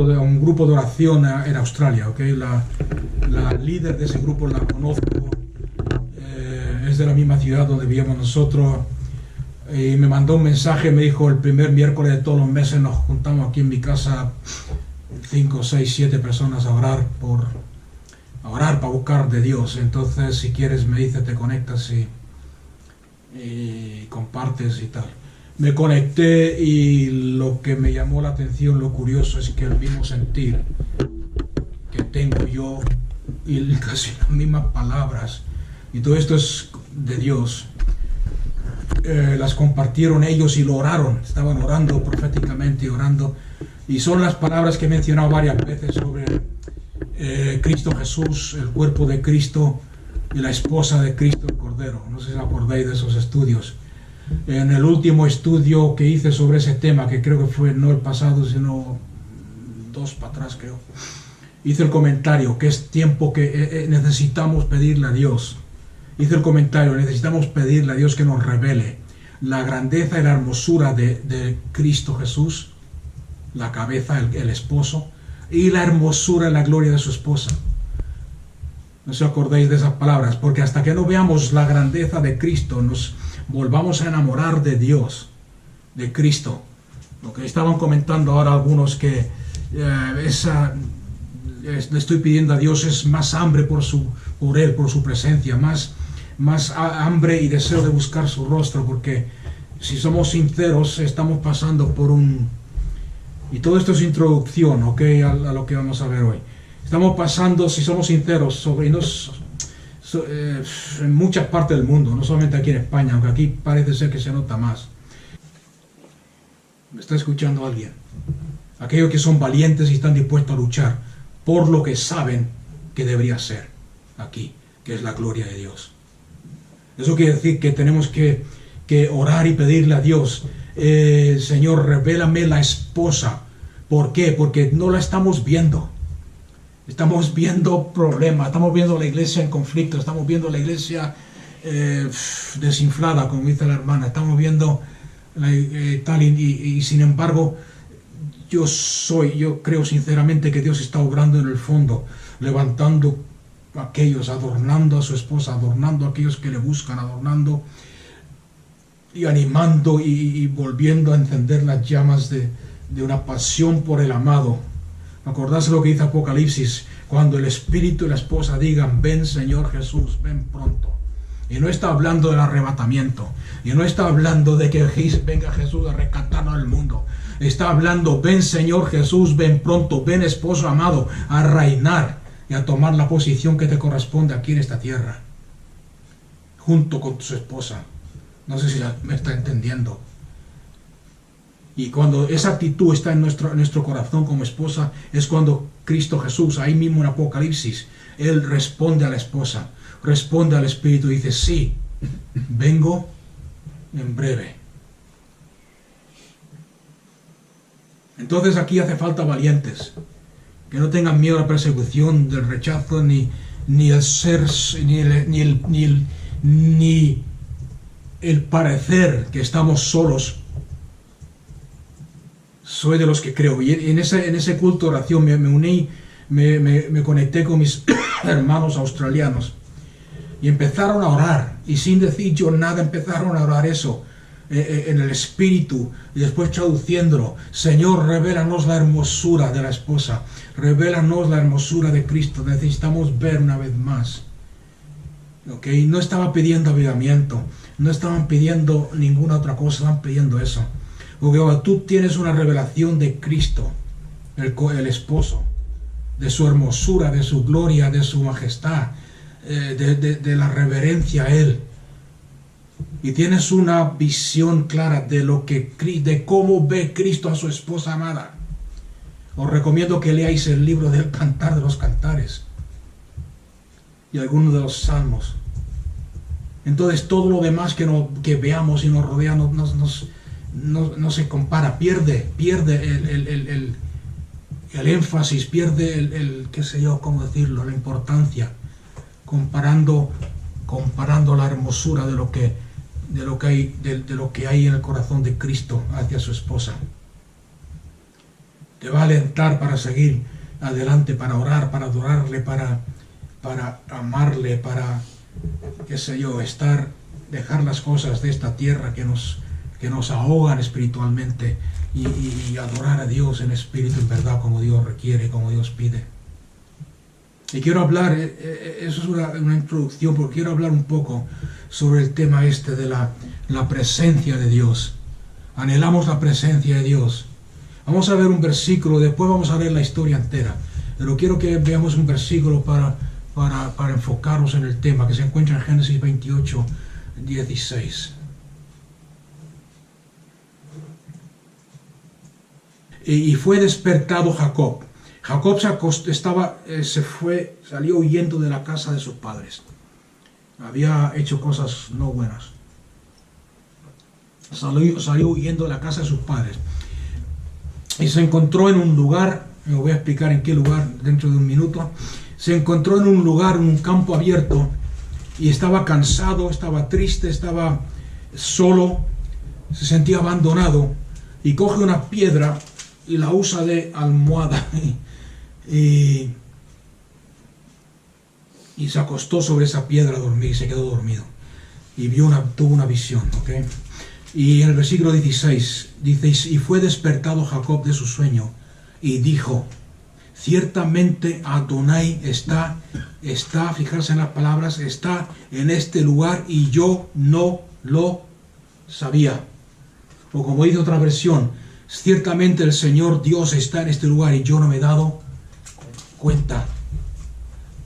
de un grupo de oración en Australia, ¿ok? La líder de ese grupo la conozco, es de la misma ciudad donde vivíamos nosotros, y me mandó un mensaje, me dijo: el primer miércoles de todos los meses nos juntamos aquí en mi casa 5, 6, 7 personas a orar para buscar de Dios. Entonces, si quieres, me dice, te conectas y compartes y tal. Me conecté y lo que me llamó la atención, lo curioso, es que el mismo sentir que tengo yo y casi las mismas palabras, y todo esto es de Dios, las compartieron ellos y lo oraron, estaban orando proféticamente, orando, y son las palabras que he mencionado varias veces sobre Cristo Jesús, el cuerpo de Cristo y la esposa de Cristo, el Cordero. No sé si os acordáis de esos estudios. En el último estudio que hice sobre ese tema, que creo que fue no el pasado, sino 2 para atrás, creo, hice el comentario que es tiempo que necesitamos pedirle a Dios. Hice el comentario, necesitamos pedirle a Dios que nos revele la grandeza y la hermosura de Cristo Jesús, la cabeza, el esposo, y la hermosura y la gloria de su esposa. No se acordáis de esas palabras, porque hasta que no veamos la grandeza de Cristo, nos volvamos a enamorar de Dios, de Cristo. Lo que estaban comentando ahora algunos, que le estoy pidiendo a Dios es más hambre por Él, por su presencia, más hambre y deseo de buscar su rostro, porque si somos sinceros, estamos pasando por y todo esto es introducción, ¿ok?, a lo que vamos a ver hoy. Estamos pasando, si somos sinceros, en muchas partes del mundo, no solamente aquí en España, aunque aquí parece ser que se nota más. ¿Me está escuchando alguien? Aquellos que son valientes y están dispuestos a luchar por lo que saben que debería ser aquí, que es la gloria de Dios. Eso quiere decir que tenemos que orar y pedirle a Dios: Señor, revélame la esposa. ¿Por qué? Porque no la estamos viendo. Estamos viendo problemas, estamos viendo la iglesia en conflicto, estamos viendo la iglesia desinflada, como dice la hermana, estamos viendo tal, y sin embargo, yo creo sinceramente que Dios está obrando en el fondo, levantando a aquellos, adornando a su esposa, adornando a aquellos que le buscan, adornando y animando y volviendo a encender las llamas de una pasión por el amado. Acordarse lo que dice Apocalipsis, cuando el Espíritu y la esposa digan: ven Señor Jesús, ven pronto. Y no está hablando del arrebatamiento, y no está hablando de que venga Jesús a rescatarnos del mundo. Está hablando: ven Señor Jesús, ven pronto, ven esposo amado, a reinar y a tomar la posición que te corresponde aquí en esta tierra, junto con su esposa. No sé si me está entendiendo. Y cuando esa actitud está en nuestro corazón como esposa, es cuando Cristo Jesús, ahí mismo en Apocalipsis, Él responde a la esposa, responde al Espíritu y dice: sí, vengo en breve. Entonces aquí hace falta valientes, que no tengan miedo a la persecución, del rechazo, ni el parecer que estamos solos. Soy de los que creo. Y en ese culto de oración me uní, me conecté con mis hermanos australianos y empezaron a orar, y sin decir yo nada empezaron a orar eso en el espíritu, y después traduciéndolo: Señor, revélanos la hermosura de la esposa, revélanos la hermosura de Cristo, necesitamos ver una vez más. ¿Okay? No estaba pidiendo avivamiento, no estaban pidiendo ninguna otra cosa, estaban pidiendo eso. Porque cuando tú tienes una revelación de Cristo, el esposo, de su hermosura, de su gloria, de su majestad, de la reverencia a Él, y tienes una visión clara de cómo ve Cristo a su esposa amada, os recomiendo que leáis el libro del Cantar de los Cantares y algunos de los Salmos. Entonces todo lo demás que veamos y nos rodea no se compara, pierde el énfasis, pierde qué sé yo, cómo decirlo, la importancia, comparando la hermosura de lo que hay en el corazón de Cristo hacia su esposa. te va a alentar para seguir adelante, para orar, para adorarle, para amarle, para, qué sé yo, dejar las cosas de esta tierra que nos ahogan espiritualmente y adorar a Dios en espíritu, en verdad, como Dios requiere, como Dios pide. Y quiero hablar, eso es una introducción, porque quiero hablar un poco sobre el tema este de la presencia de Dios. Anhelamos la presencia de Dios. Vamos a ver un versículo, después vamos a ver la historia entera, pero quiero que veamos un versículo para enfocarnos en el tema, que se encuentra en Génesis 28, 16. Y fue despertado Jacob. Jacob salió huyendo de la casa de sus padres. Había hecho cosas no buenas. Salió huyendo de la casa de sus padres. Y se encontró en un lugar, me voy a explicar en qué lugar dentro de un minuto. Se encontró en un lugar, en un campo abierto, y estaba cansado, estaba triste, estaba solo, se sentía abandonado, y coge una piedra y la usa de almohada y se acostó sobre esa piedra a dormir y se quedó dormido y tuvo una visión, ¿okay? Y en el versículo 16 dice: y fue despertado Jacob de su sueño y dijo: ciertamente Adonai está, fijarse en las palabras, está en este lugar y yo no lo sabía. O como dice otra versión: ciertamente el Señor Dios está en este lugar y yo no me he dado cuenta.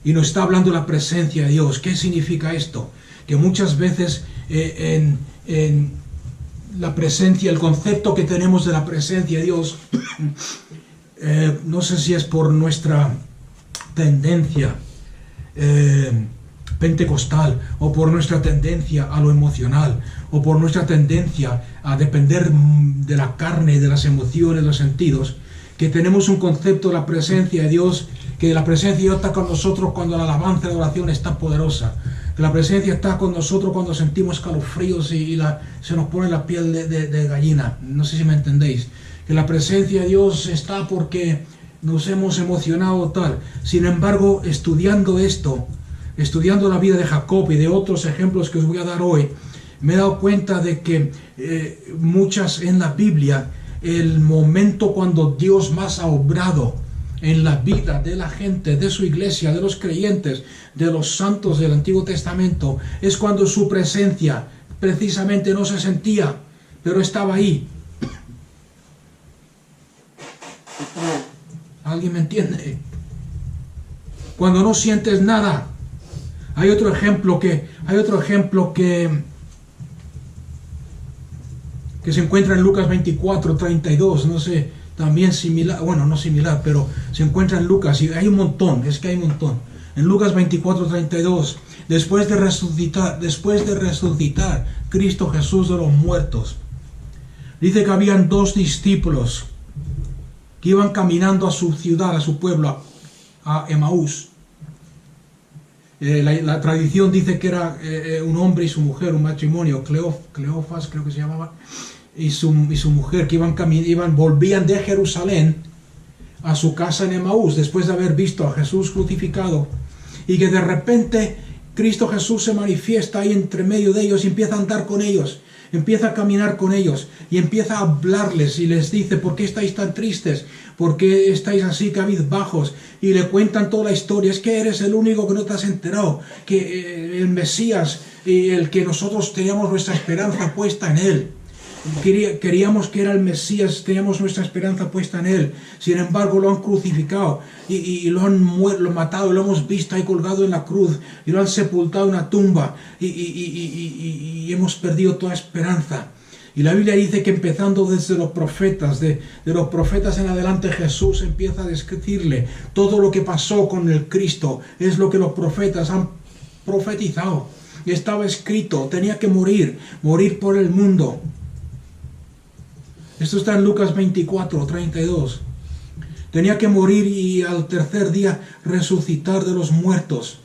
Y nos está hablando de la presencia de Dios. ¿Qué significa esto? Que muchas veces en la presencia, el concepto que tenemos de la presencia de Dios, no sé si es por nuestra tendencia pentecostal, o por nuestra tendencia a lo emocional, o por nuestra tendencia a depender de la carne, de las emociones, de los sentidos, que tenemos un concepto de la presencia de Dios, que la presencia de Dios está con nosotros cuando la alabanza y la oración es tan poderosa, que la presencia está con nosotros cuando sentimos calofríos y se nos pone la piel de gallina. No sé si me entendéis, que la presencia de Dios está porque nos hemos emocionado tal. Sin embargo, estudiando esto, estudiando la vida de Jacob y de otros ejemplos que os voy a dar hoy, me he dado cuenta de que muchas en la Biblia, el momento cuando Dios más ha obrado en la vida de la gente, de su iglesia, de los creyentes, de los santos del Antiguo Testamento, es cuando su presencia precisamente no se sentía, pero estaba ahí. ¿Alguien me entiende? Cuando no sientes nada. Hay otro ejemplo que se encuentra en Lucas 24, 32, no sé, también similar, bueno, no similar, pero se encuentra en Lucas, y hay un montón, es que hay un montón. En Lucas 24, 32, después de resucitar Cristo Jesús de los muertos, dice que habían dos discípulos que iban caminando a su ciudad, a su pueblo, a Emaús. La tradición dice que era un hombre y su mujer, un matrimonio, Cleofas creo que se llamaba, y su mujer, que volvían de Jerusalén a su casa en Emaús después de haber visto a Jesús crucificado, y que de repente Cristo Jesús se manifiesta ahí entre medio de ellos y empieza a andar con ellos, empieza a caminar con ellos y empieza a hablarles y les dice: ¿por qué estáis tan tristes? ¿Por qué estáis así cabizbajos? Y le cuentan toda la historia. Es que eres el único que no te has enterado, que el Mesías, y el que nosotros teníamos nuestra esperanza puesta en él. Queríamos que era el Mesías, teníamos nuestra esperanza puesta en él. Sin embargo, lo han crucificado y lo han matado, lo hemos visto ahí colgado en la cruz y lo han sepultado en una tumba y hemos perdido toda esperanza. Y la Biblia dice que empezando desde los profetas, de los profetas en adelante, Jesús empieza a describirle todo lo que pasó con el Cristo. Es lo que los profetas han profetizado. Estaba escrito, tenía que morir por el mundo. Esto está en Lucas 24, 32. Tenía que morir y al tercer día resucitar de los muertos.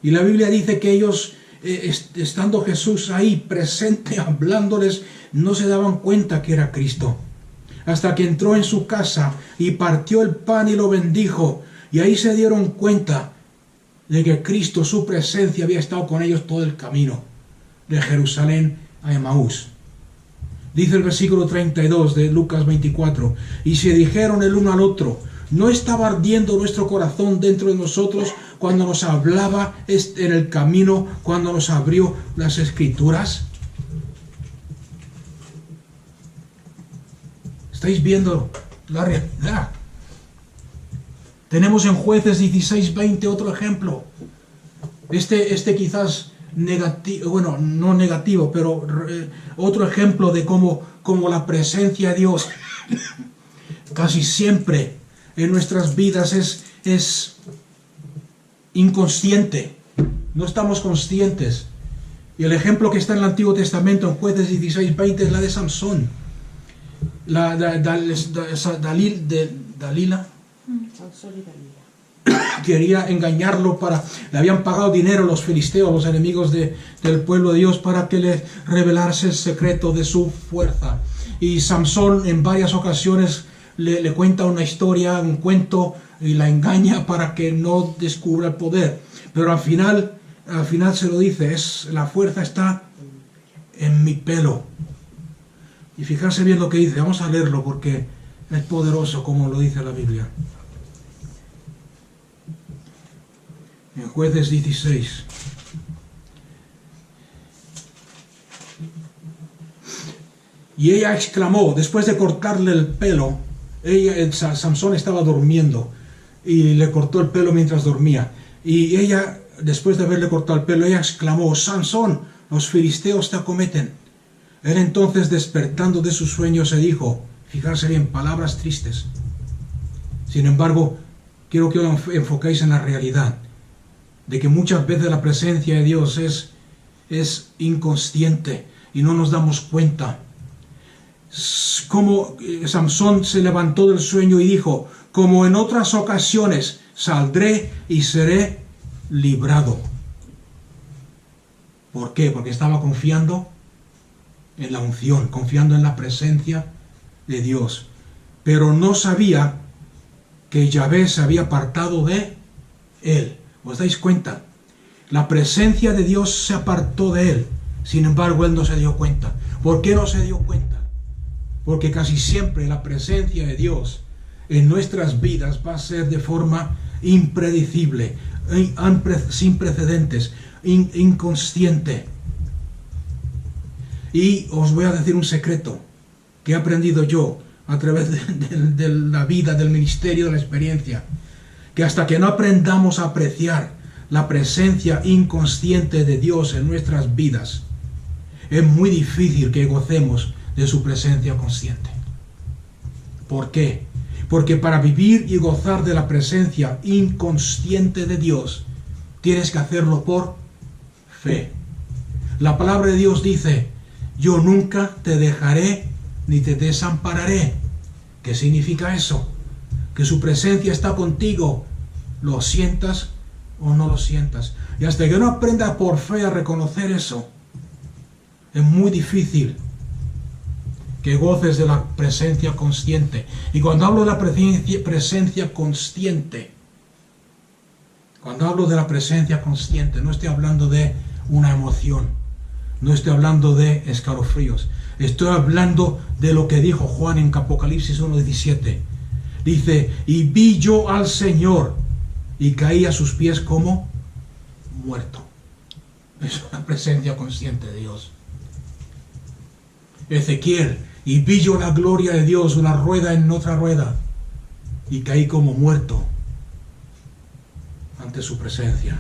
Y la Biblia dice que ellos, estando Jesús ahí presente, hablándoles, no se daban cuenta que era Cristo. hasta que entró en su casa y partió el pan y lo bendijo. Y ahí se dieron cuenta de que Cristo, su presencia, había estado con ellos todo el camino de Jerusalén a Emaús. Dice el versículo 32 de Lucas 24, y se dijeron el uno al otro, ¿no estaba ardiendo nuestro corazón dentro de nosotros cuando nos hablaba en el camino, cuando nos abrió las Escrituras? ¿Estáis viendo la realidad? Tenemos en Jueces 16:20 otro ejemplo. Este quizás negativo, bueno, no negativo, pero otro ejemplo de cómo la presencia de Dios casi siempre en nuestras vidas es inconsciente. No estamos conscientes. Y el ejemplo que está en el Antiguo Testamento, en Jueces 16:20, es la de Samsón. Dalila. Sansón y Dalila. Quería engañarlo le habían pagado dinero los filisteos, los enemigos del pueblo de Dios, para que le revelase el secreto de su fuerza. Y Samsón en varias ocasiones le cuenta una historia, un cuento, y la engaña para que no descubra el poder. Pero al final se lo dice, la fuerza está en mi pelo. Y fijarse bien lo que dice, vamos a leerlo porque es poderoso como lo dice la Biblia. En Jueces 16. Y ella exclamó, después de cortarle el pelo, Samsón estaba durmiendo y le cortó el pelo mientras dormía. Y ella, después de haberle cortado el pelo, ella exclamó, Sansón, los filisteos te acometen. Él entonces, despertando de su sueño, se dijo, fijarse bien, palabras tristes. Sin embargo, quiero que os enfoquéis en la realidad de que muchas veces la presencia de Dios es inconsciente y no nos damos cuenta. Como Samsón se levantó del sueño y dijo, como en otras ocasiones, saldré y seré librado. ¿Por qué? Porque estaba confiando en la unción, confiando en la presencia de Dios. Pero no sabía que Yahvé se había apartado de él. ¿Os dais cuenta? La presencia de Dios se apartó de él. Sin embargo, él no se dio cuenta. ¿Por qué no se dio cuenta? Porque casi siempre la presencia de Dios en nuestras vidas va a ser de forma impredecible, sin precedentes, inconsciente. Y os voy a decir un secreto que he aprendido yo a través de la vida, del ministerio, de la experiencia, que hasta que no aprendamos a apreciar la presencia inconsciente de Dios en nuestras vidas, es muy difícil que gocemos de su presencia consciente. ¿Por qué? Porque para vivir y gozar de la presencia inconsciente de Dios, tienes que hacerlo por fe. La palabra de Dios dice, yo nunca te dejaré ni te desampararé. ¿Qué significa eso? Que su presencia está contigo, lo sientas o no lo sientas. Y hasta que no aprendas por fe a reconocer eso, es muy difícil que goces de la presencia consciente. Y cuando hablo de la presencia consciente, no estoy hablando de una emoción, no estoy hablando de escalofríos, estoy hablando de lo que dijo Juan en Apocalipsis 1:17. Dice, y vi yo al Señor y caí a sus pies como muerto. Es una presencia consciente de Dios. Ezequiel, y vi yo la gloria de Dios, una rueda en otra rueda, y caí como muerto ante su presencia.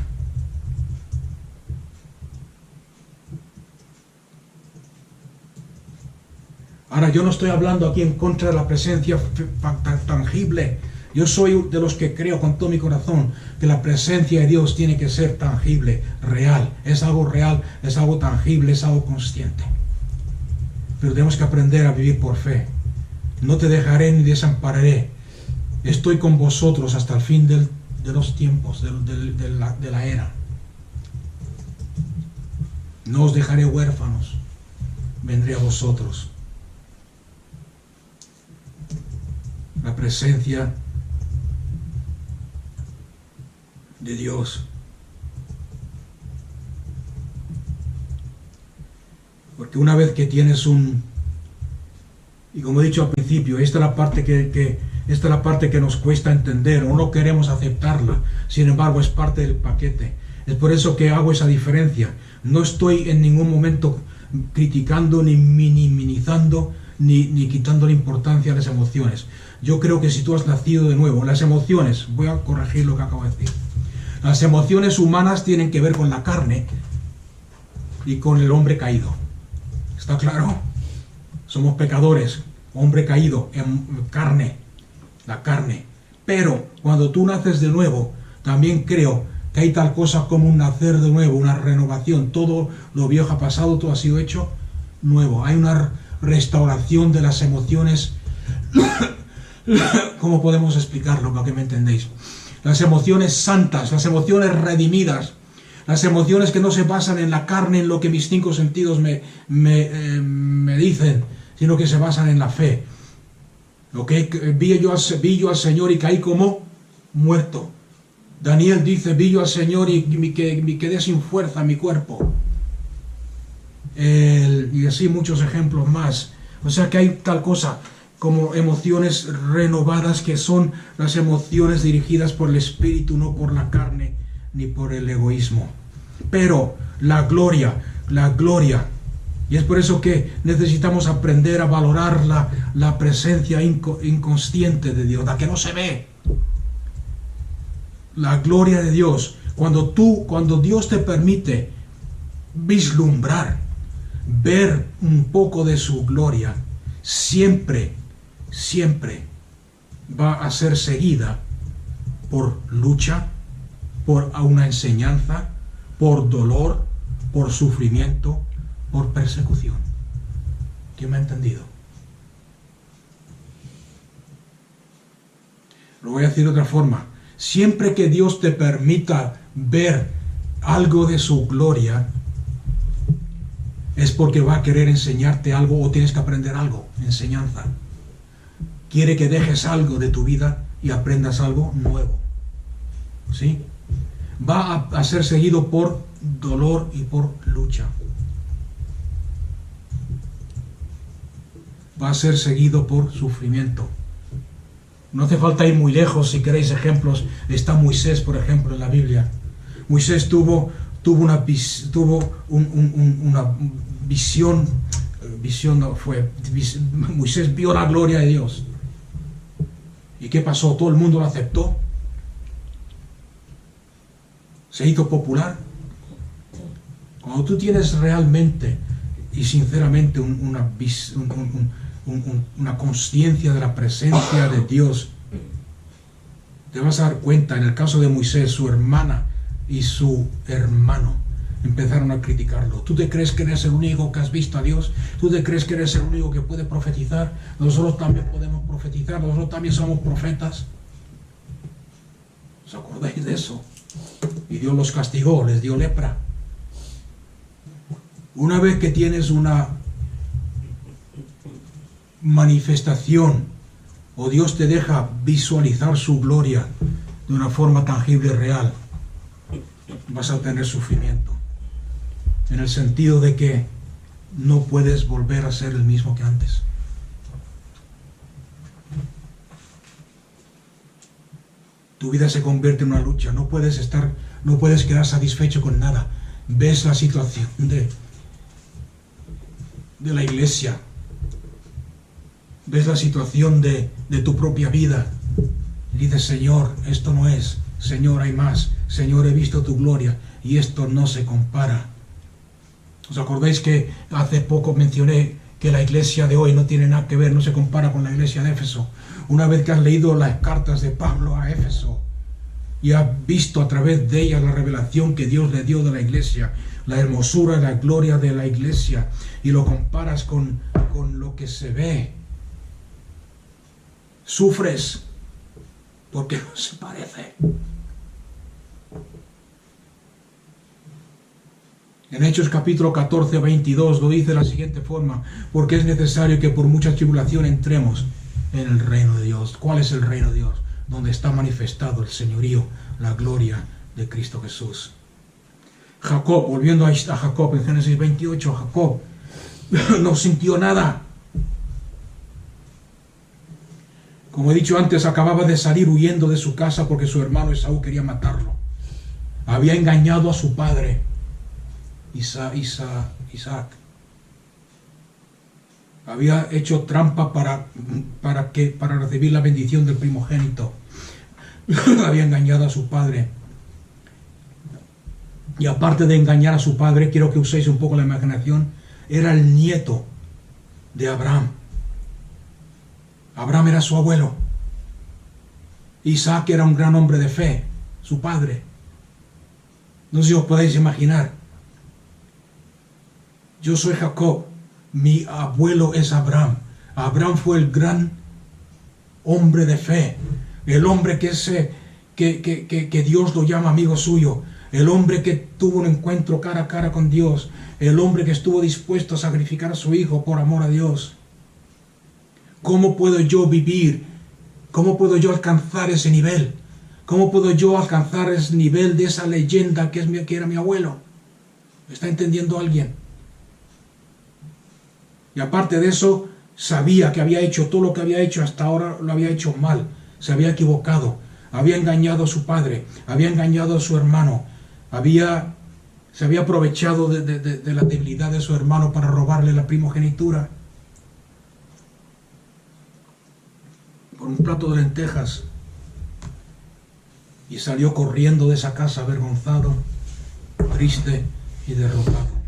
Ahora, yo no estoy hablando aquí en contra de la presencia tangible. Yo soy de los que creo con todo mi corazón que la presencia de Dios tiene que ser tangible, real. Es algo real, es algo tangible, es algo consciente. Pero tenemos que aprender a vivir por fe. No te dejaré ni desampararé. Estoy con vosotros hasta el fin de los tiempos, de la era. No os dejaré huérfanos. Vendré a vosotros. la presencia de Dios. Porque una vez que tienes y como he dicho al principio, esta es la parte esta es la parte que nos cuesta entender o no queremos aceptarla. Sin embargo, es parte del paquete. Es por eso que hago esa diferencia. No estoy en ningún momento criticando, ni minimizando, ni quitando la importancia a las emociones. Yo creo que si tú has nacido de nuevo, las emociones, voy a corregir lo que acabo de decir. Las emociones humanas tienen que ver con la carne y con el hombre caído. ¿Está claro? Somos pecadores, hombre caído, en carne, la carne. Pero cuando tú naces de nuevo, también creo que hay tal cosa como un nacer de nuevo, una renovación. Todo lo viejo ha pasado, todo ha sido hecho nuevo. Hay una restauración de las emociones. ¿Cómo podemos explicarlo para que me entendéis? Las emociones santas, las emociones redimidas, las emociones que no se basan en la carne, en lo que mis 5 sentidos me dicen, sino que se basan en la fe. Vi yo al Señor y caí como muerto. Daniel dice, vi yo al Señor y me quedé sin fuerza en mi cuerpo. Y así muchos ejemplos más. O sea que hay tal cosa como emociones renovadas, que son las emociones dirigidas por el Espíritu, no por la carne ni por el egoísmo. Pero la gloria, y es por eso que necesitamos aprender a valorar la presencia inconsciente de Dios, la que no se ve. La gloria de Dios, cuando Dios te permite vislumbrar, ver un poco de su gloria, siempre va a ser seguida por lucha, por una enseñanza, por dolor, por sufrimiento, por persecución. ¿Quién me ha entendido? Lo voy a decir de otra forma. Siempre que Dios te permita ver algo de su gloria, es porque va a querer enseñarte algo o tienes que aprender algo, enseñanza. Quiere que dejes algo de tu vida y aprendas algo nuevo. ¿Sí? Va a ser seguido por dolor y por lucha. Va a ser seguido por sufrimiento. No hace falta ir muy lejos si queréis ejemplos. Está Moisés, por ejemplo, en la Biblia. Moisés tuvo una visión. Moisés vio la gloria de Dios. ¿Y qué pasó? ¿Todo el mundo lo aceptó? ¿Se hizo popular? Cuando tú tienes realmente y sinceramente una conciencia de la presencia de Dios, te vas a dar cuenta. En el caso de Moisés, su hermana y su hermano empezaron a criticarlo. ¿Tú te crees que eres el único que has visto a Dios? ¿Tú te crees que eres el único que puede profetizar? Nosotros también podemos profetizar, nosotros también somos profetas. ¿Os acordáis de eso? Y Dios los castigó, les dio lepra. Una vez que tienes una manifestación o Dios te deja visualizar su gloria de una forma tangible y real, vas a tener sufrimiento, en el sentido de que no puedes volver a ser el mismo que antes. Tu vida se convierte en una lucha. No puedes quedar satisfecho con nada. Ves la situación de la iglesia, ves la situación de tu propia vida y dices, Señor, esto no es. Señor, hay más. Señor, he visto tu gloria y esto no se compara. ¿Os acordáis que hace poco mencioné que la iglesia de hoy no tiene nada que ver, no se compara con la iglesia de Éfeso? Una vez que has leído las cartas de Pablo a Éfeso y has visto a través de ellas la revelación que Dios le dio de la iglesia, la hermosura y la gloria de la iglesia, y lo comparas con lo que se ve, sufres porque no se parece. En Hechos capítulo 14, 22 lo dice de la siguiente forma: porque es necesario que por mucha tribulación entremos en el reino de Dios. ¿Cuál es el reino de Dios? Donde está manifestado el señorío, la gloria de Cristo Jesús. Jacob, volviendo a Jacob en Génesis 28, Jacob no sintió nada. Como he dicho antes, acababa de salir huyendo de su casa porque su hermano Esaú quería matarlo. Había engañado a su padre, Isaac. Había hecho trampa para recibir la bendición del primogénito. Había engañado a su padre. Y aparte de engañar a su padre, quiero que uséis un poco la imaginación, era el nieto de Abraham. Abraham era su abuelo. Isaac era un gran hombre de fe, su padre. No sé si os podéis imaginar. Yo soy Jacob, mi abuelo es Abraham. Abraham fue el gran hombre de fe, el hombre que Dios lo llama amigo suyo, el hombre que tuvo un encuentro cara a cara con Dios, el hombre que estuvo dispuesto a sacrificar a su hijo por amor a Dios. ¿Cómo puedo yo vivir? ¿Cómo puedo yo alcanzar ese nivel? ¿Cómo puedo yo alcanzar ese nivel de esa leyenda que era mi abuelo? ¿Me está entendiendo alguien? Y aparte de eso, sabía que había hecho todo lo que había hecho hasta ahora, lo había hecho mal. Se había equivocado. Había engañado a su padre. Había engañado a su hermano. Se había aprovechado de la debilidad de su hermano para robarle la primogenitura. Por un plato de lentejas. Y salió corriendo de esa casa avergonzado, triste y derrotado.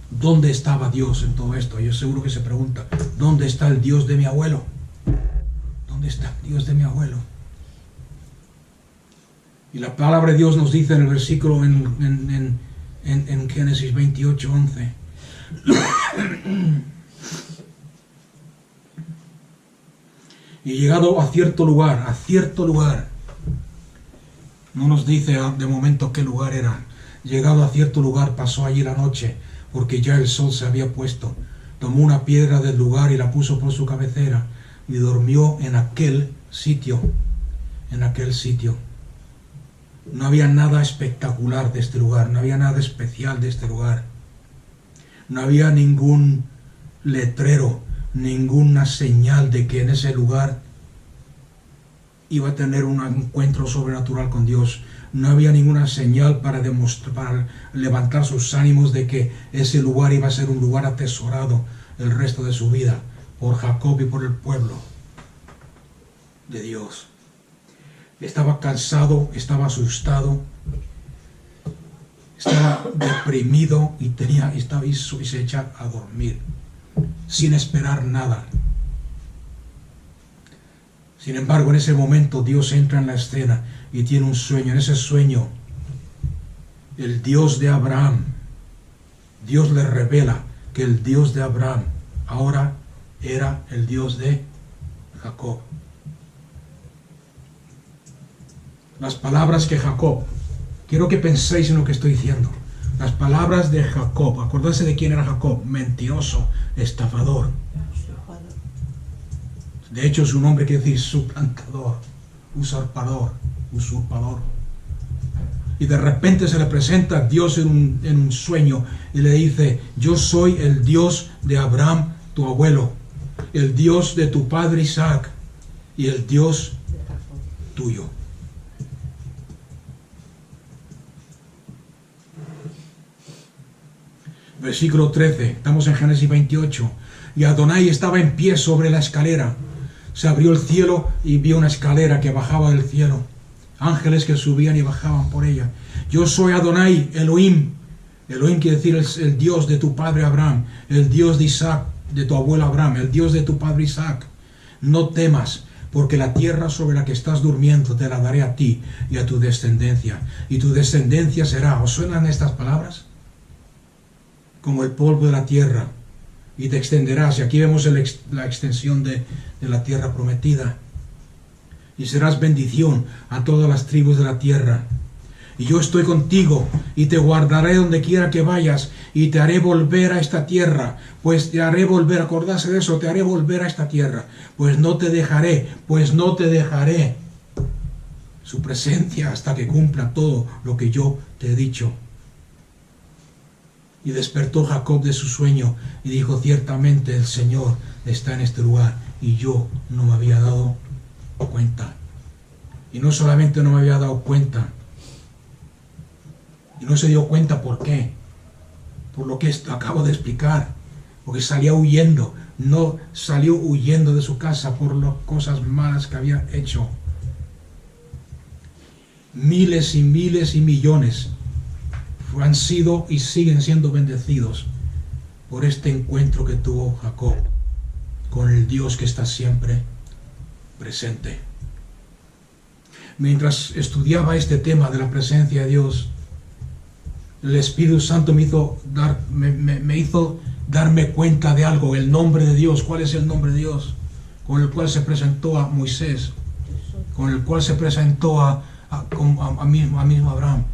¿Dónde estaba Dios en todo esto? Yo seguro que se pregunta, ¿dónde está el Dios de mi abuelo? ¿Dónde está el Dios de mi abuelo? Y la palabra de Dios nos dice en el versículo en Génesis 28, 11. Y llegado a cierto lugar, no nos dice de momento qué lugar era. Llegado a cierto lugar, pasó allí la noche, porque ya el sol se había puesto. Tomó una piedra del lugar y la puso por su cabecera, y durmió en aquel sitio. No había nada espectacular de este lugar, no había nada especial de este lugar. No había ningún letrero, ninguna señal de que en ese lugar iba a tener un encuentro sobrenatural con Dios. No había ninguna señal para levantar sus ánimos de que ese lugar iba a ser un lugar atesorado el resto de su vida por Jacob y por el pueblo de Dios. Estaba cansado, estaba asustado, estaba deprimido y se echa a dormir sin esperar nada. Sin embargo, en ese momento Dios entra en la escena y tiene un sueño. En ese sueño, el Dios de Abraham, Dios le revela que el Dios de Abraham ahora era el Dios de Jacob. Las palabras que Jacob, quiero que penséis en lo que estoy diciendo. Las palabras de Jacob, acordarse de quién era Jacob, mentiroso, estafador. De hecho, su nombre quiere decir suplantador, usurpador. Y de repente se le presenta a Dios en un sueño y le dice: yo soy el Dios de Abraham, tu abuelo, el Dios de tu padre Isaac y el Dios tuyo. Versículo 13, estamos en Génesis 28. Y Adonai estaba en pie sobre la escalera. Se abrió el cielo y vio una escalera que bajaba del cielo. Ángeles que subían y bajaban por ella. Yo soy Adonai, Elohim. Elohim quiere decir el Dios de tu padre Abraham, el Dios de Isaac, de tu abuelo Abraham, el Dios de tu padre Isaac. No temas, porque la tierra sobre la que estás durmiendo te la daré a ti y a tu descendencia. Y tu descendencia será, ¿os suenan estas palabras? Como el polvo de la tierra. Y te extenderás, y aquí vemos la extensión de la tierra prometida. Y serás bendición a todas las tribus de la tierra. Y yo estoy contigo y te guardaré donde quiera que vayas y te haré volver a esta tierra. Pues te haré volver, acordarse de eso, te haré volver a esta tierra. Pues no te dejaré, pues no te dejaré. Su presencia hasta que cumpla todo lo que yo te he dicho. Y despertó Jacob de su sueño y dijo, ciertamente el Señor está en este lugar y yo no me había dado cuenta. Y no solamente no me había dado cuenta, y no se dio cuenta por qué, por lo que acabo de explicar, porque salía huyendo, no salió huyendo de su casa por las cosas malas que había hecho. Miles y miles y millones han sido y siguen siendo bendecidos por este encuentro que tuvo Jacob con el Dios que está siempre presente. Mientras estudiaba este tema de la presencia de Dios, el Espíritu Santo me hizo darme cuenta de algo, el nombre de Dios. ¿Cuál es el nombre de Dios? Con el cual se presentó a Moisés, con el cual se presentó a mismo Abraham.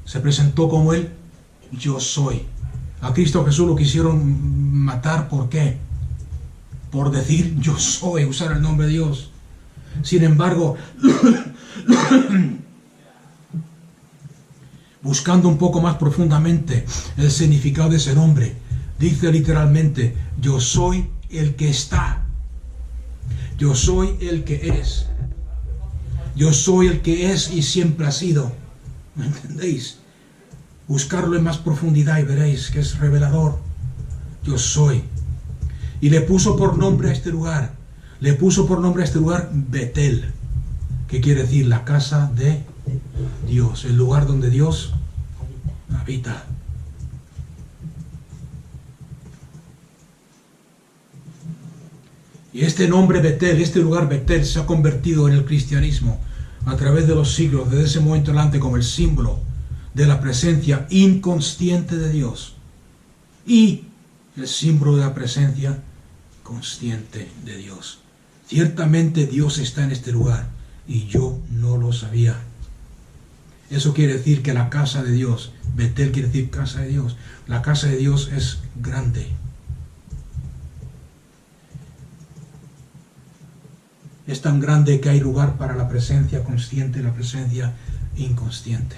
Se presentó como él, yo soy. A Cristo Jesús lo quisieron matar, ¿por qué? Por decir yo soy, usar el nombre de Dios. Sin embargo, buscando un poco más profundamente el significado de ese nombre, dice literalmente, yo soy el que está. Yo soy el que es. Yo soy el que es y siempre ha sido. ¿Me entendéis? Buscarlo en más profundidad y veréis que es revelador. Yo soy. Y le puso por nombre a este lugar. Le puso por nombre a este lugar Betel, que quiere decir la casa de Dios, el lugar donde Dios habita. Y este nombre Betel, este lugar Betel, se ha convertido en el cristianismo a través de los siglos, desde ese momento adelante, como el símbolo de la presencia inconsciente de Dios y el símbolo de la presencia consciente de Dios. Ciertamente Dios está en este lugar y yo no lo sabía. Eso quiere decir que la casa de Dios, Betel quiere decir casa de Dios, la casa de Dios es grande. Es tan grande que hay lugar para la presencia consciente y la presencia inconsciente.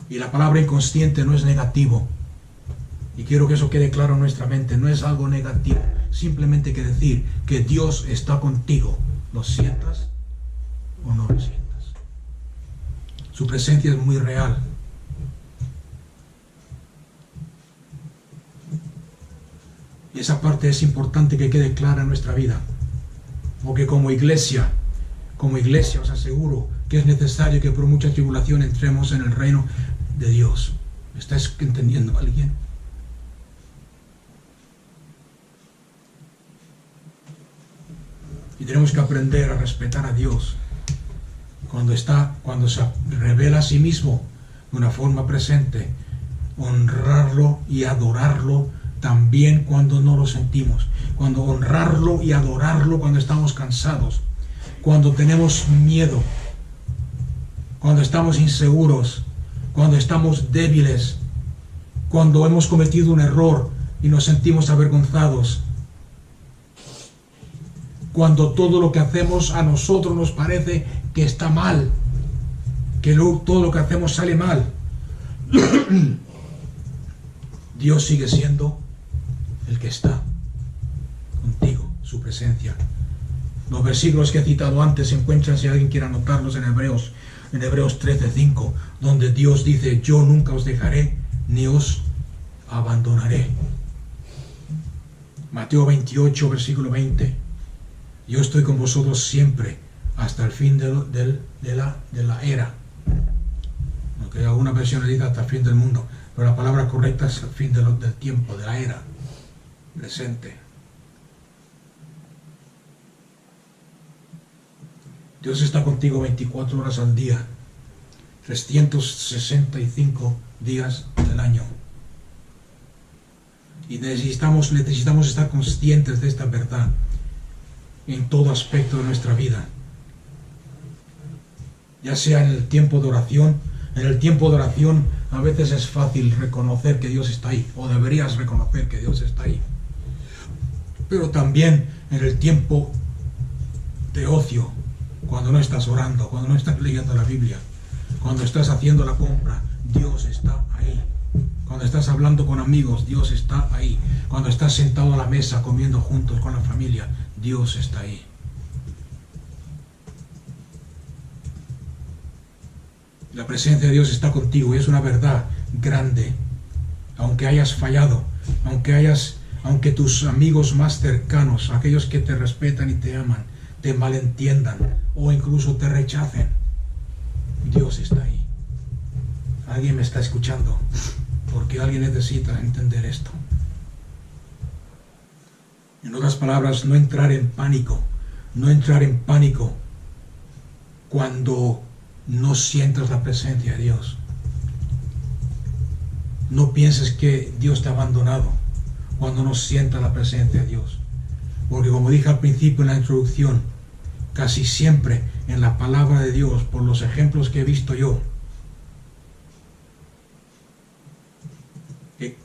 Y la palabra inconsciente no es negativo. Y quiero que eso quede claro en nuestra mente. No es algo negativo. Simplemente hay que decir que Dios está contigo. ¿Lo sientas o no lo sientas? Su presencia es muy real. Y esa parte es importante que quede clara en nuestra vida. Porque como iglesia os aseguro que es necesario que por mucha tribulación entremos en el reino de Dios. ¿Me estáis entendiendo alguien? Y tenemos que aprender a respetar a Dios cuando se revela a sí mismo de una forma presente, honrarlo y adorarlo también cuando no lo sentimos, cuando honrarlo y adorarlo cuando estamos cansados, cuando tenemos miedo, cuando estamos inseguros, cuando estamos débiles, cuando hemos cometido un error y nos sentimos avergonzados, cuando todo lo que hacemos a nosotros nos parece que está mal, que todo lo que hacemos sale mal. Dios sigue siendo el que está contigo, su presencia. Los versículos que he citado antes se encuentran, si alguien quiere anotarlos, en Hebreos 13:5, donde Dios dice, yo nunca os dejaré ni os abandonaré. Mateo 28, versículo 20, yo estoy con vosotros siempre hasta el fin de la era. Aunque alguna versión dice hasta el fin del mundo, pero la palabra correcta es el fin del tiempo, de la era presente. Dios está contigo 24 horas al día, 365 días del año. Y necesitamos estar conscientes de esta verdad en todo aspecto de nuestra vida. ya sea en el tiempo de oración. En el tiempo de oración a veces es fácil reconocer que Dios está ahí, o deberías reconocer que Dios está ahí. Pero también en el tiempo de ocio, cuando no estás orando, cuando no estás leyendo la Biblia, cuando estás haciendo la compra, Dios está ahí. Cuando estás hablando con amigos, Dios está ahí. Cuando estás sentado a la mesa comiendo juntos con la familia, Dios está ahí. La presencia de Dios está contigo y es una verdad grande. Aunque hayas fallado, aunque tus amigos más cercanos, aquellos que te respetan y te aman, te malentiendan o incluso te rechacen, Dios está ahí. Alguien me está escuchando, porque alguien necesita entender esto. En otras palabras, no entrar en pánico cuando no sientas la presencia de Dios. No pienses que Dios te ha abandonado cuando no sientas la presencia de Dios. Porque como dije al principio en la introducción, casi siempre en la palabra de Dios, por los ejemplos que he visto yo, que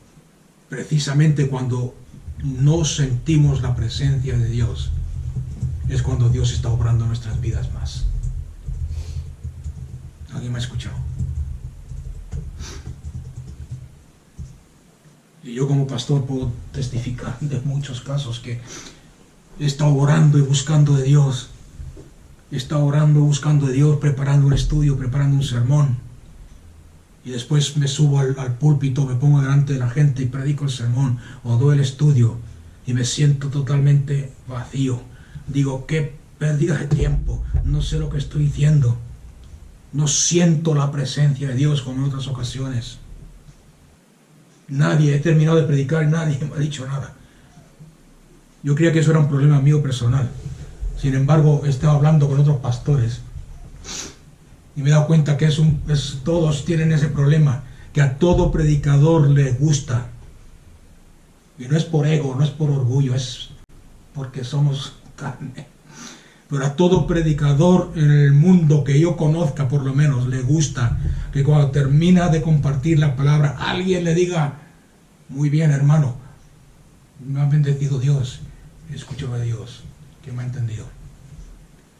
precisamente cuando no sentimos la presencia de Dios, es cuando Dios está obrando en nuestras vidas más. ¿Alguien me ha escuchado? Y yo como pastor puedo testificar de muchos casos que he estado orando y buscando de Dios. He estado orando y buscando de Dios, preparando un estudio, preparando un sermón. Y después me subo al púlpito, me pongo delante de la gente y predico el sermón o doy el estudio y me siento totalmente vacío. Digo, qué pérdida de tiempo, no sé lo que estoy diciendo. No siento la presencia de Dios como en otras ocasiones. He terminado de predicar y nadie me ha dicho nada. Yo creía que eso era un problema mío personal. Sin embargo, he estado hablando con otros pastores y me he dado cuenta que todos tienen ese problema, que a todo predicador le gusta. Y no es por ego, no es por orgullo, es porque somos carne. Pero a todo predicador en el mundo que yo conozca, por lo menos, le gusta que cuando termina de compartir la palabra, alguien le diga, muy bien, hermano, me ha bendecido Dios, he escuchado a Dios, que me ha entendido.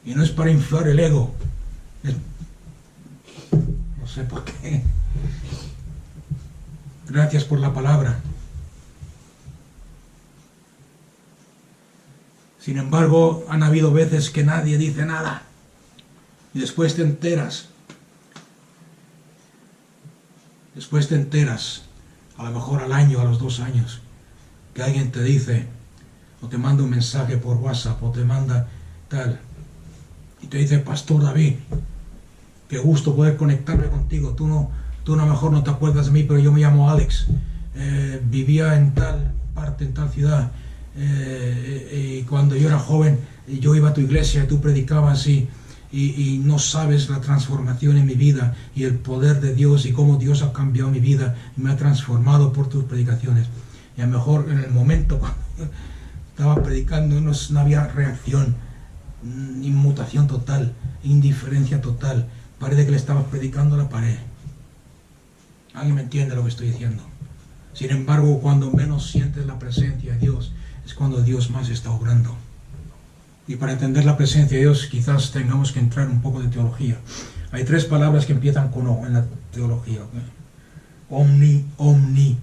Y no es para inflar el ego, no sé por qué. Gracias por la palabra. Sin embargo, han habido veces que nadie dice nada. Y después te enteras. A lo mejor al año, a los 2 años, que alguien te dice, o te manda un mensaje por WhatsApp, o te manda tal, y te dice, Pastor David, qué gusto poder conectarme contigo. Tú a lo mejor no te acuerdas de mí, pero yo me llamo Alex. Vivía en tal parte, en tal ciudad. Y cuando yo era joven, yo iba a tu iglesia y tú predicabas y no sabes la transformación en mi vida y el poder de Dios y cómo Dios ha cambiado mi vida y me ha transformado por tus predicaciones. Y a lo mejor en el momento cuando estaba predicando no había reacción, inmutación total, indiferencia total. Parece que le estabas predicando a la pared. ¿Alguien me entiende lo que estoy diciendo? Sin embargo, cuando menos sientes la presencia de Dios, es cuando Dios más está obrando. Y para entender la presencia de Dios, quizás tengamos que entrar un poco de teología. Hay 3 palabras que empiezan con O en la teología. ¿Okay? Omni.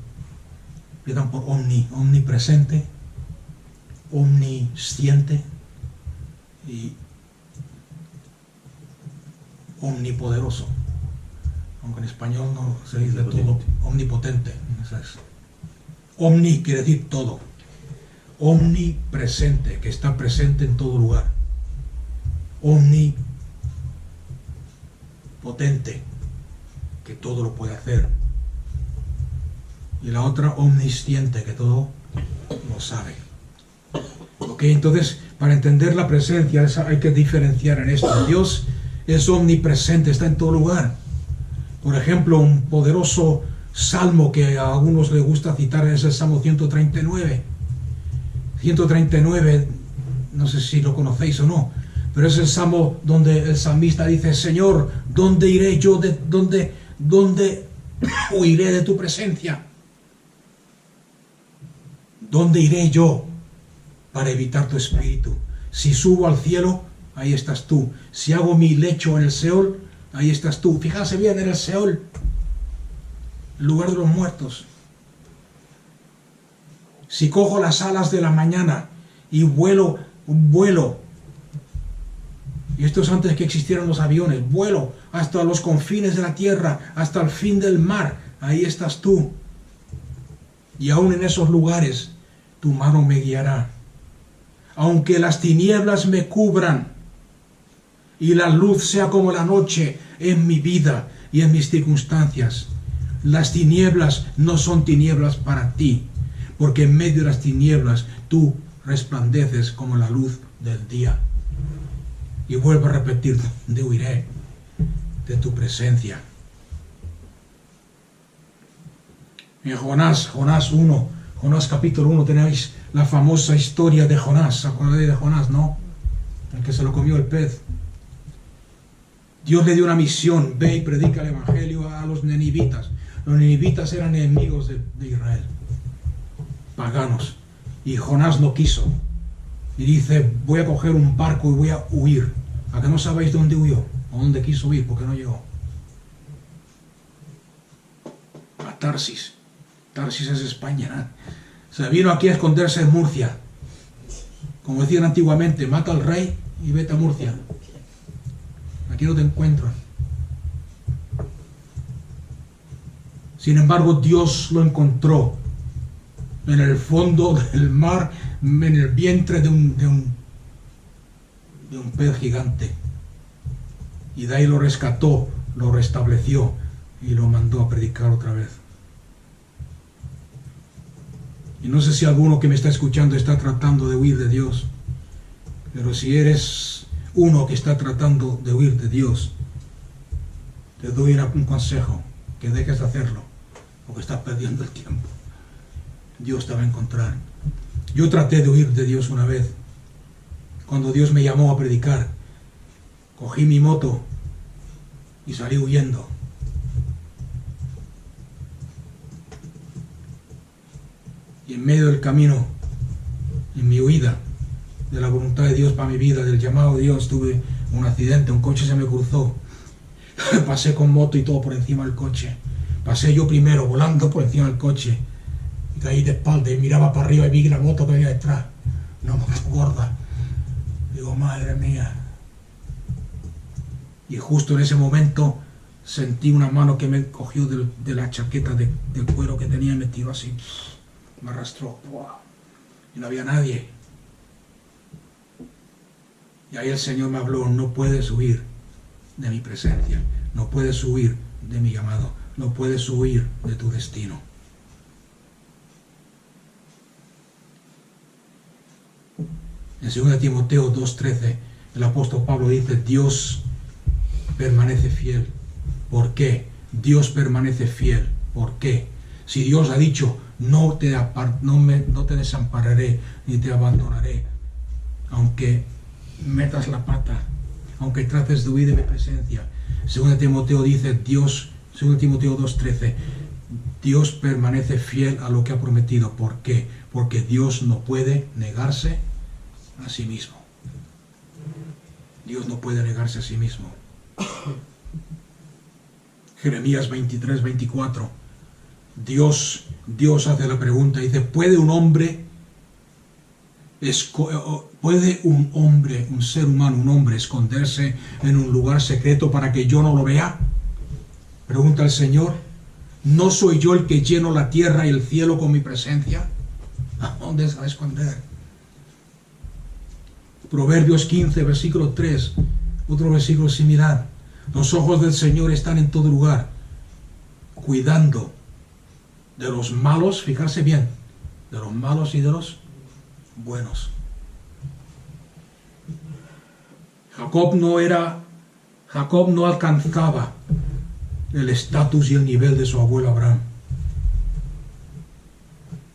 Empiezan por omni. Omnipresente, omnisciente y omnipoderoso. Aunque en español no se dice todo. Omnipotente. Omni quiere decir todo. Omnipresente, que está presente en todo lugar. Omnipotente, que todo lo puede hacer. Y la otra, omnisciente, que todo lo sabe. Ok, entonces, para entender la presencia hay que diferenciar en esto. Dios es omnipresente, está en todo lugar. Por ejemplo, un poderoso salmo que a algunos les gusta citar es el Salmo 139. 139, no sé si lo conocéis o no, Pero es el salmo donde el salmista dice: Señor, ¿dónde iré yo? ¿Dónde huiré de tu presencia? ¿Dónde iré yo para evitar tu espíritu? Si subo al cielo, ahí estás tú. Si hago mi lecho en el Seol, ahí estás tú. Fíjense bien, en el Seol, el lugar de los muertos. Si cojo las alas de la mañana y vuelo, y esto es antes que existieran los aviones, vuelo hasta los confines de la tierra, hasta el fin del mar, ahí estás tú. Y aún en esos lugares, tu mano me guiará. Aunque las tinieblas me cubran y la luz sea como la noche en mi vida y en mis circunstancias, las tinieblas no son tinieblas para ti, porque en medio de las tinieblas tú resplandeces como la luz del día. Y vuelvo a repetir: ¿dónde huiré de tu presencia? En Jonás 1, Jonás capítulo 1, tenéis la famosa historia de Jonás. ¿Se acordáis de Jonás, no? El que se lo comió el pez. Dios le dio una misión: ve y predica el evangelio a los ninivitas. Los ninivitas eran enemigos de Israel, paganos. Y Jonás no quiso. Y dice: voy a coger un barco y voy a huir. ¿A que no sabéis dónde huyó? ¿O dónde quiso huir? Porque no llegó. A Tarsis. Tarsis es España. Se vino aquí a esconderse en Murcia. Como decían antiguamente: mata al rey y vete a Murcia. Aquí no te encuentran. Sin embargo, Dios lo encontró en el fondo del mar, en el vientre de un pez gigante. Y de ahí lo rescató, lo restableció y lo mandó a predicar otra vez. Y no sé si alguno que me está escuchando está tratando de huir de Dios, pero si eres uno que está tratando de huir de Dios, te doy un consejo: que dejes de hacerlo, porque estás perdiendo el tiempo. Dios te va a encontrar. Yo traté de huir de Dios una vez, cuando Dios me llamó a predicar. Cogí mi moto y salí huyendo. Y en medio del camino, en mi huida de la voluntad de Dios para mi vida, del llamado de Dios, tuve un accidente, un coche se me cruzó. Pasé con moto y todo por encima del coche. Pasé yo primero, volando por encima del coche. Y caí de espalda y miraba para arriba y vi la moto que había detrás. Una moto gorda. Digo: madre mía. Y justo en ese momento sentí una mano que me cogió de la chaqueta de cuero que tenía, y me tiró así. Me arrastró. Y no había nadie. Y ahí el Señor me habló: no puedes huir de mi presencia, no puedes huir de mi llamado, no puedes huir de tu destino. En 2 Timoteo 2:13 el apóstol Pablo dice: Dios permanece fiel. ¿Por qué? Dios permanece fiel. ¿Por qué? Si Dios ha dicho: no te desampararé ni te abandonaré, aunque metas la pata, aunque trates de huir de mi presencia. 2 Timoteo dice: 2 Timoteo 2:13, Dios permanece fiel a lo que ha prometido. ¿Por qué? Porque Dios no puede negarse a sí mismo. Dios no puede negarse a sí mismo. Jeremías 23:24, Dios hace la pregunta, dice: ¿puede un ser humano, un hombre, esconderse en un lugar secreto para que yo no lo vea? Pregunta el Señor. ¿No soy yo el que lleno la tierra y el cielo con mi presencia? ¿A dónde se va a esconder? Proverbios 15, versículo 3, otro versículo similar. Los ojos del Señor están en todo lugar, cuidando de los malos, fijarse bien, de los malos y de los buenos. Jacob no alcanzaba el estatus y el nivel de su abuelo Abraham.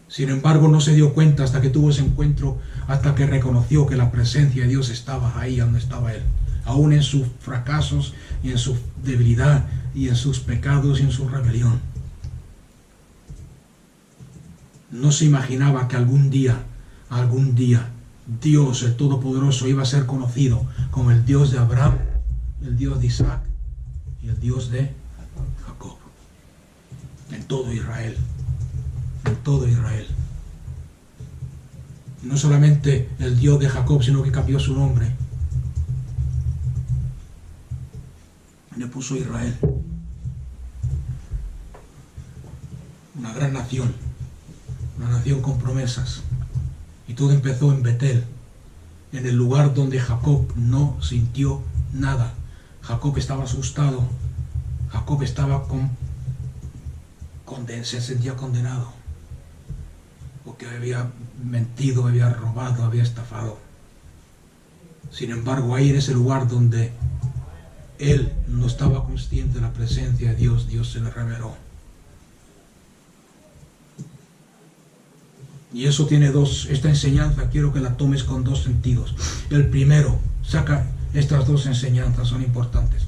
Sin embargo, no se dio cuenta hasta que tuvo ese encuentro, hasta que reconoció que la presencia de Dios estaba ahí donde estaba él. Aún en sus fracasos y en su debilidad y en sus pecados y en su rebelión. No se imaginaba que algún día, Dios, el Todopoderoso, iba a ser conocido como el Dios de Abraham, el Dios de Isaac y el Dios de Jacob. En todo Israel. En todo Israel. Y no solamente el Dios de Jacob, sino que cambió su nombre. Le puso Israel. Una gran nación. Una nación con promesas. Y todo empezó en Betel, en el lugar donde Jacob no sintió nada. Jacob estaba asustado. Jacob estaba se sentía condenado. Porque había mentido, había robado, había estafado. Sin embargo, ahí en ese lugar donde él no estaba consciente de la presencia de Dios, Dios se le reveló. Y eso tiene esta enseñanza quiero que la tomes con dos sentidos. El primero, saca estas dos enseñanzas, son importantes.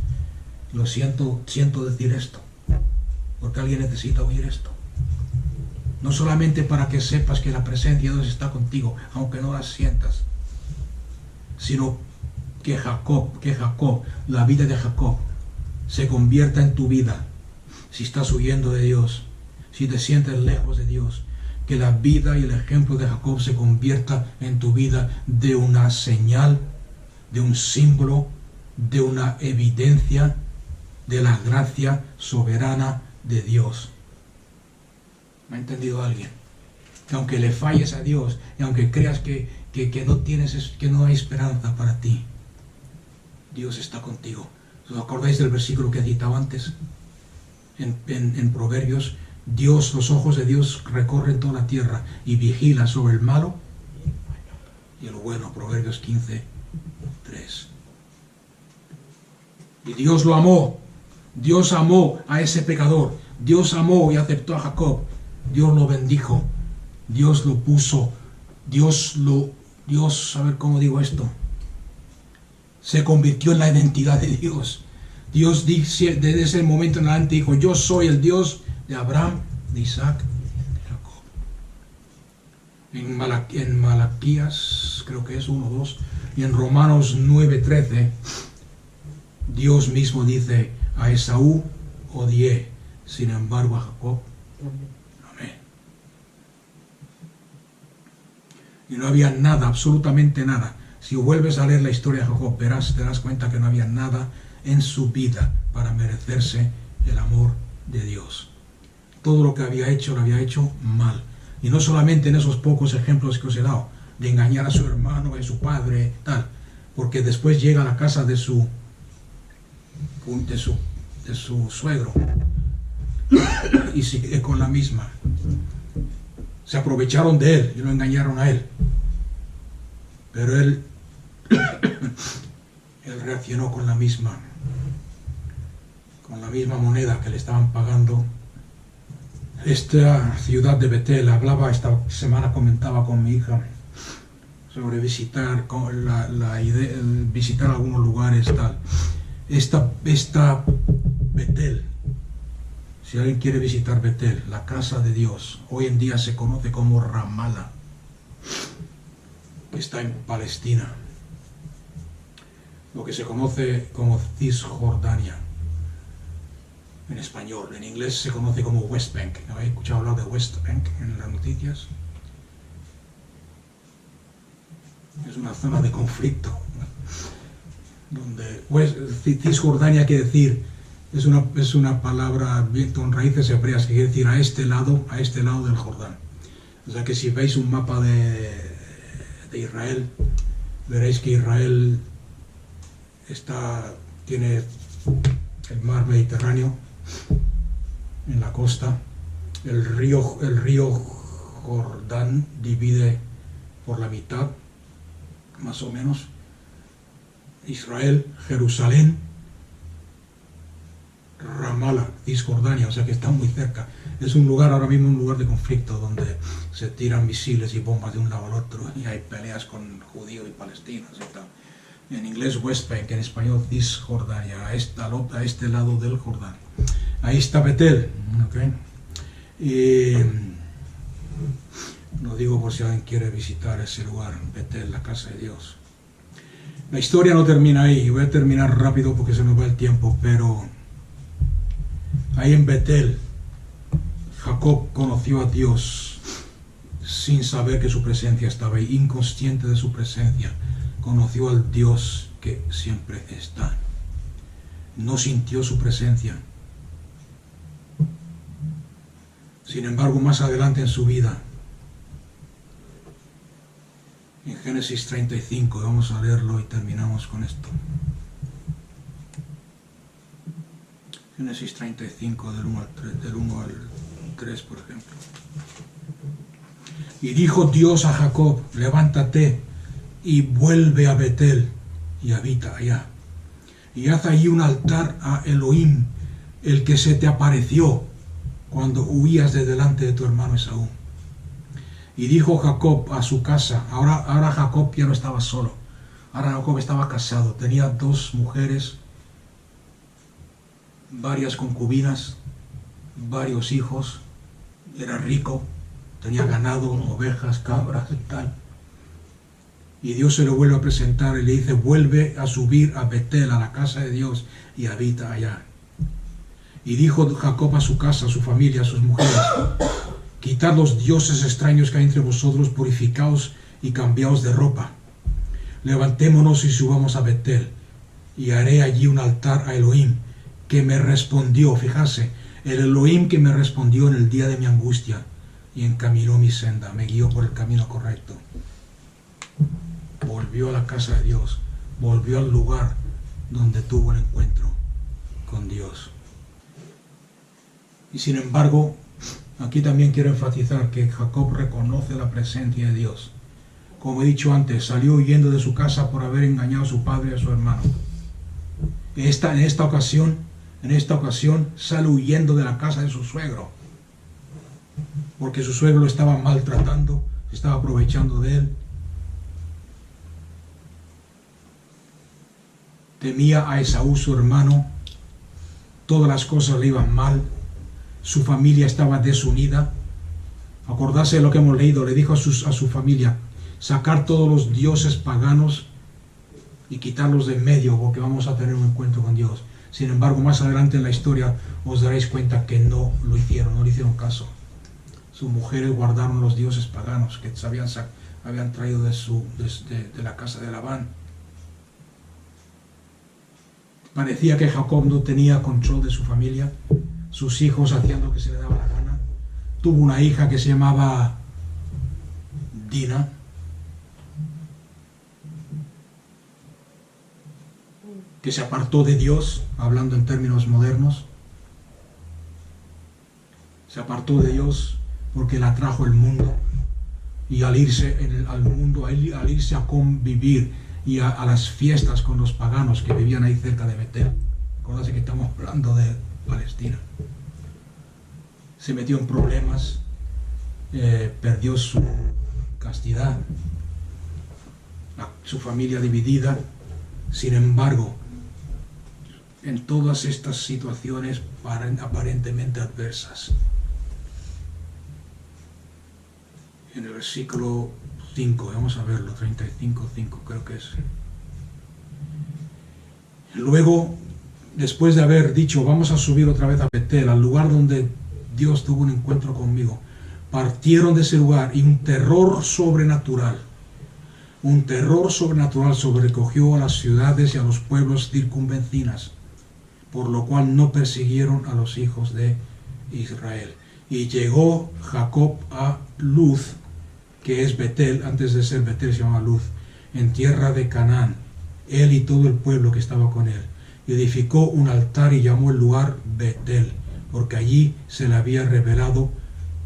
Lo siento decir esto, porque alguien necesita oír esto. No solamente para que sepas que la presencia de Dios está contigo, aunque no la sientas, sino que Jacob, la vida de Jacob, se convierta en tu vida. Si estás huyendo de Dios, si te sientes lejos de Dios, que la vida y el ejemplo de Jacob se convierta en tu vida de una señal, de un símbolo, de una evidencia de la gracia soberana de Dios. ¿Me ha entendido alguien? Que aunque le falles a Dios y aunque creas que no hay esperanza para ti, Dios está contigo. ¿Os acordáis del versículo que he citado antes? En Proverbios, Dios, los ojos de Dios recorren toda la tierra y vigila sobre el malo y el bueno. Proverbios 15, 3. Y Dios lo amó. Dios amó a ese pecador. Dios amó y aceptó a Jacob. Dios lo bendijo. Dios lo puso. Dios, a ver cómo digo esto. Se convirtió en la identidad de Dios. Dios desde ese momento en adelante dijo, yo soy el Dios de Abraham, de Isaac, de Jacob. En Malaquías, creo que es 1:2, y en Romanos 9:13, Dios mismo dice, a Esaú odié, sin embargo a Jacob amé. Y no había nada, absolutamente nada. Si vuelves a leer la historia de Jacob, te darás cuenta que no había nada en su vida para merecerse el amor de Dios. Todo lo que había hecho, lo había hecho mal. Y no solamente en esos pocos ejemplos que os he dado, de engañar a su hermano, a su padre, tal. Porque después llega a la casa de su suegro y sigue con la misma. Se aprovecharon de él y lo engañaron a él. Pero él reaccionó con la misma moneda que le estaban pagando. Esta ciudad de Betel, esta semana comentaba con mi hija sobre visitar visitar algunos lugares, tal. Esta Betel, si alguien quiere visitar Betel, la casa de Dios, hoy en día se conoce como Ramala, que está en Palestina, lo que se conoce como Cisjordania en español. En inglés se conoce como West Bank. ¿Habéis escuchado hablar de West Bank en las noticias? Es una zona de conflicto donde Cisjordania quiere decir, es una palabra con raíces hebreas que quiere decir a este lado del Jordán. O sea que si veis un mapa de Israel, veréis que Israel tiene el mar Mediterráneo en la costa. El río Jordán divide por la mitad, más o menos, Israel, Jerusalén, Ramala, Cisjordania, o sea que está muy cerca. Es un lugar, ahora mismo un lugar de conflicto donde se tiran misiles y bombas de un lado al otro y hay peleas con judíos y palestinos y tal. En inglés West Bank, en español Cisjordania, a este lado del Jordán. Ahí está Betel, ¿okay? Y lo digo por si alguien quiere visitar ese lugar, Betel, la casa de Dios. La historia no termina ahí, voy a terminar rápido porque se nos va el tiempo, pero ahí en Betel, Jacob conoció a Dios sin saber que su presencia estaba ahí, inconsciente de su presencia. Conoció al Dios que siempre está. No sintió su presencia. Sin embargo, más adelante en su vida, en Génesis 35, vamos a leerlo y terminamos con esto. Génesis 35, del 1 al 3, por ejemplo. Y dijo Dios a Jacob, levántate y vuelve a Betel y habita allá. Y haz allí un altar a Elohim, el que se te apareció cuando huías de delante de tu hermano Esaú. Y dijo Jacob a su casa, ahora Jacob ya no estaba solo, ahora Jacob estaba casado, tenía 2 mujeres, varias concubinas, varios hijos, era rico, tenía ganado, ovejas, cabras y tal. Y Dios se lo vuelve a presentar y le dice, vuelve a subir a Betel, a la casa de Dios, y habita allá. Y dijo Jacob a su casa, a su familia, a sus mujeres, quitad los dioses extraños que hay entre vosotros, purificaos y cambiaos de ropa. Levantémonos y subamos a Betel, y haré allí un altar a Elohim, que me respondió, fíjase, el Elohim que me respondió en el día de mi angustia, y encaminó mi senda, me guió por el camino correcto. Volvió a la casa de Dios, volvió al lugar donde tuvo el encuentro con Dios. Y sin embargo, aquí también quiero enfatizar que Jacob reconoce la presencia de Dios. Como he dicho antes, salió huyendo de su casa por haber engañado a su padre y a su hermano. En esta ocasión sale huyendo de la casa de su suegro, porque su suegro lo estaba maltratando, se estaba aprovechando de él. Temía a Esaú, su hermano, todas las cosas le iban mal, su familia estaba desunida. Acordarse de lo que hemos leído, le dijo a su familia, sacar todos los dioses paganos y quitarlos de en medio, porque vamos a tener un encuentro con Dios. Sin embargo, más adelante en la historia os daréis cuenta que no lo hicieron, no le hicieron caso. Sus mujeres guardaron los dioses paganos que habían traído de la casa de Labán. Parecía que Jacob no tenía control de su familia, sus hijos hacían lo que se le daba la gana. Tuvo una hija que se llamaba Dina, que se apartó de Dios, hablando en términos modernos. Se apartó de Dios porque la atrajo el mundo, y al irse al mundo, al irse a convivir y a las fiestas con los paganos que vivían ahí cerca de Betel. Acuérdense que estamos hablando de Palestina. Se metió en problemas, perdió su castidad, su familia dividida. Sin embargo, en todas estas situaciones aparentemente adversas, en el versículo 5, vamos a verlo, 35:5 creo que es. Luego, después de haber dicho, vamos a subir otra vez a Betel, al lugar donde Dios tuvo un encuentro conmigo, partieron de ese lugar y un terror sobrenatural sobrecogió a las ciudades y a los pueblos circunvecinas, por lo cual no persiguieron a los hijos de Israel. Y llegó Jacob a Luz, que es Betel, antes de ser Betel se llama Luz, en tierra de Canaán, él y todo el pueblo que estaba con él. Y edificó un altar y llamó el lugar Betel, porque allí se le había revelado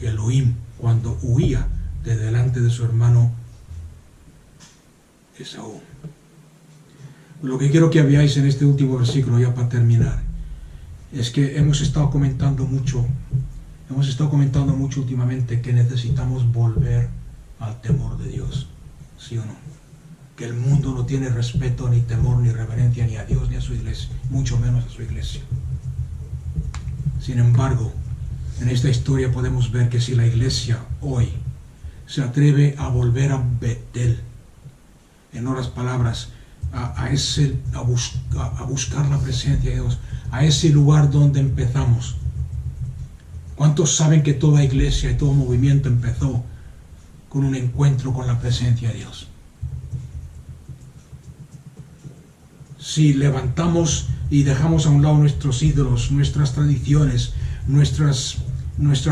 Elohim cuando huía de delante de su hermano Esaú. Lo que quiero que veáis en este último versículo, ya para terminar, es que hemos estado comentando mucho últimamente que necesitamos volver al temor de Dios, ¿sí o no? Que el mundo no tiene respeto, ni temor, ni reverencia, ni a Dios, ni a su iglesia, mucho menos a su iglesia. Sin embargo, en esta historia podemos ver que si la iglesia hoy se atreve a volver a Betel, en otras palabras, a buscar la presencia de Dios, a ese lugar donde empezamos. ¿Cuántos saben que toda iglesia y todo movimiento empezó con un encuentro con la presencia de Dios? Si levantamos y dejamos a un lado nuestros ídolos, nuestras tradiciones, nuestras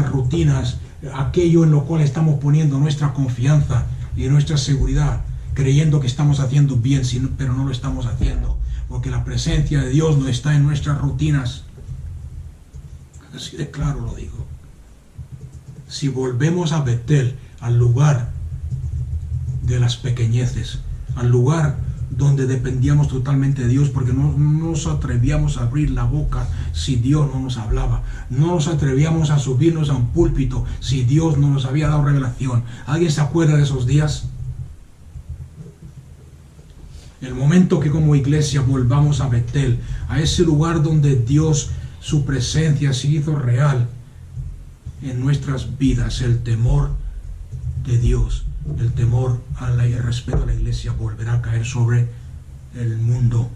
rutinas, aquello en lo cual estamos poniendo nuestra confianza y nuestra seguridad, creyendo que estamos haciendo bien, pero no lo estamos haciendo, porque la presencia de Dios no está en nuestras rutinas. Así de claro lo digo. Si volvemos a Betel, al lugar de las pequeñeces, al lugar donde dependíamos totalmente de Dios, porque no nos atrevíamos a abrir la boca si Dios no nos hablaba, no nos atrevíamos a subirnos a un púlpito si Dios no nos había dado revelación. ¿Alguien se acuerda de esos días? El momento que como iglesia volvamos a Betel, a ese lugar donde Dios, su presencia se hizo real en nuestras vidas, el temor de Dios, el temor el respeto a la iglesia volverá a caer sobre el mundo